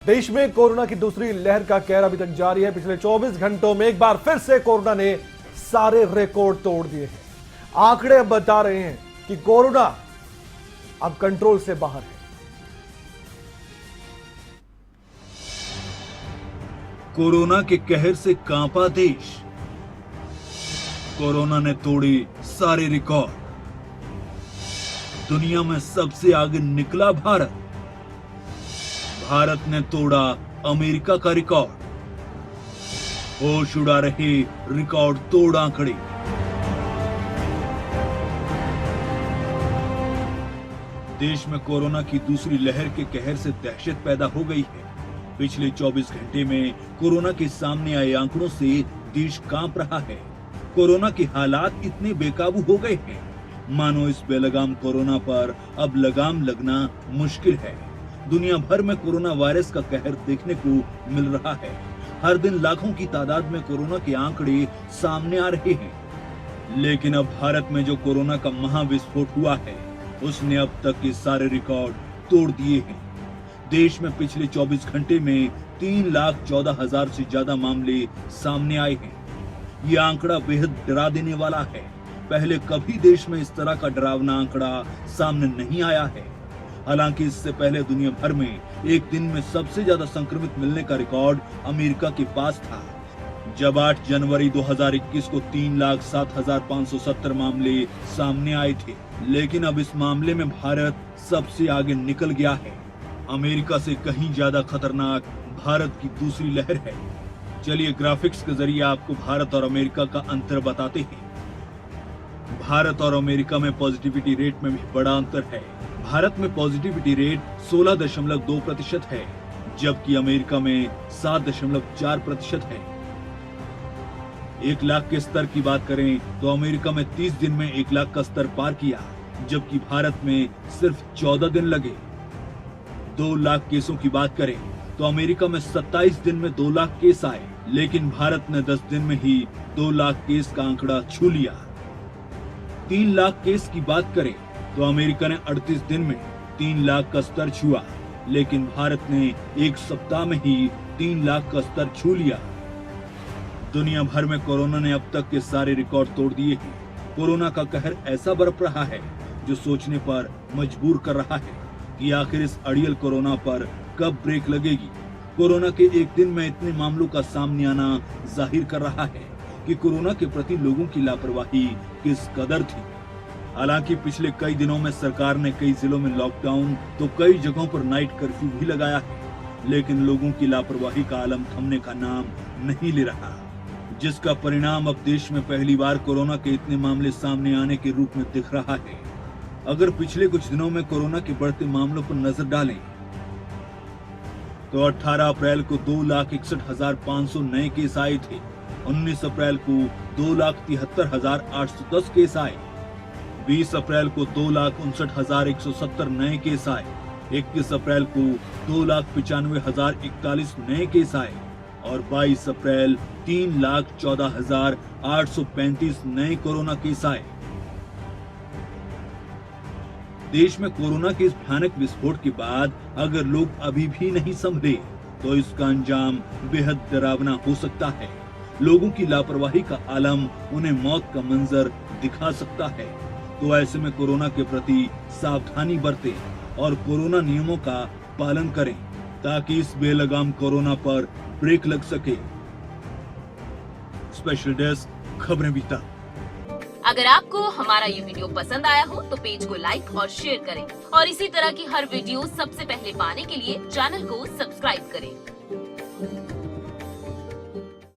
देश में कोरोना की दूसरी लहर का कहर अभी तक जारी है। पिछले 24 घंटों में एक बार फिर से कोरोना ने सारे रिकॉर्ड तोड़ दिए हैं। आंकड़े अब बता रहे हैं कि कोरोना अब कंट्रोल से बाहर है। कोरोना के कहर से कांपा देश। कोरोना ने तोड़े सारे रिकॉर्ड। दुनिया में सबसे आगे निकला भारत। भारत ने तोड़ा अमेरिका का रिकॉर्ड। होश उड़ा रहे रिकॉर्ड तोड़ आंकड़े। देश में कोरोना की दूसरी लहर के कहर से दहशत पैदा हो गई है। पिछले 24 घंटे में कोरोना के सामने आए आंकड़ों से देश कांप रहा है। कोरोना के हालात इतने बेकाबू हो गए हैं, मानो इस बेलगाम कोरोना पर अब लगाम लगना मुश्किल है। दुनिया भर में कोरोना वायरस का कहर देखने को मिल रहा है। हर दिन लाखों की तादाद में कोरोना के आंकड़े सामने आ रहे हैं। लेकिन अब भारत में जो कोरोना का महाविस्फोट हुआ है, उसने अब तक के सारे रिकॉर्ड तोड़ दिए हैं। देश में पिछले 24 घंटे में 3,14,000 से ज्यादा मामले सामने आए हैं। ये आंकड़ा बेहद डरा देने वाला है। पहले कभी देश में इस तरह का डरावना आंकड़ा सामने नहीं आया है। हालांकि इससे पहले दुनिया भर में एक दिन में सबसे ज्यादा संक्रमित मिलने का रिकॉर्ड अमेरिका के पास था, जब 8 जनवरी 2021 को 3,07,570 मामले सामने आए थे। लेकिन अब इस मामले में भारत सबसे आगे निकल गया है। अमेरिका से कहीं ज्यादा खतरनाक भारत की दूसरी लहर है। चलिए ग्राफिक्स के जरिए आपको भारत और अमेरिका का अंतर बताते हैं। भारत और अमेरिका में पॉजिटिविटी रेट में भी बड़ा अंतर है। भारत में पॉजिटिविटी रेट 16.2% है, जबकि अमेरिका में 7.4% है। 1 लाख के स्तर की बात करें तो अमेरिका में 30 दिन में 1 लाख का स्तर पार किया, जबकि भारत में सिर्फ 14 दिन लगे। 2 लाख केसों की बात करें तो अमेरिका में 27 दिन में 2 लाख केस आए, लेकिन भारत ने 10 दिन में ही 2 लाख केस का आंकड़ा छू लिया। 3 लाख केस की बात करें तो अमेरिका ने 38 दिन में 3 लाख का स्तर छुआ, लेकिन भारत ने 1 सप्ताह में ही 3 लाख का स्तर छू लिया। दुनिया भर में कोरोना ने अब तक के सारे रिकॉर्ड तोड़ दिए हैं। कोरोना का कहर ऐसा बरप रहा है जो सोचने पर मजबूर कर रहा है कि आखिर इस अड़ियल कोरोना पर कब ब्रेक लगेगी। कोरोना के एक दिन में इतने मामलों का सामने आना जाहिर कर रहा है कि कोरोना के प्रति लोगों की लापरवाही किस कदर थी। हालांकि पिछले कई दिनों में सरकार ने कई जिलों में लॉकडाउन तो कई जगहों पर नाइट कर्फ्यू भी लगाया है, लेकिन लोगों की लापरवाही का आलम थमने का नाम नहीं ले रहा, जिसका परिणाम अब देश में पहली बार कोरोना के इतने मामले सामने आने के रूप में दिख रहा है। अगर पिछले कुछ दिनों में कोरोना के बढ़ते मामलों पर नजर डालें तो 18 अप्रैल को 2,61,500 नए केस आए थे। 19 अप्रैल को 2,73,810 केस आए। 20 अप्रैल को 2,59,170 नए केस आए। 21 अप्रैल को 2,95,041 नए केस आए और 22 अप्रैल 3,14,835 नए कोरोना केस आए। देश में कोरोना के इस भयानक विस्फोट के बाद अगर लोग अभी भी नहीं संभले तो इसका अंजाम बेहद डरावना हो सकता है। लोगों की लापरवाही का आलम उन्हें मौत का मंजर दिखा सकता है। तो ऐसे में कोरोना के प्रति सावधानी बरतें और कोरोना नियमों का पालन करें ताकि इस बेलगाम कोरोना पर ब्रेक लग सके। स्पेशल डेस्क खबरें बीता। अगर आपको हमारा ये वीडियो पसंद आया हो तो पेज को लाइक और शेयर करें और इसी तरह की हर वीडियो सबसे पहले पाने के लिए चैनल को सब्सक्राइब करें।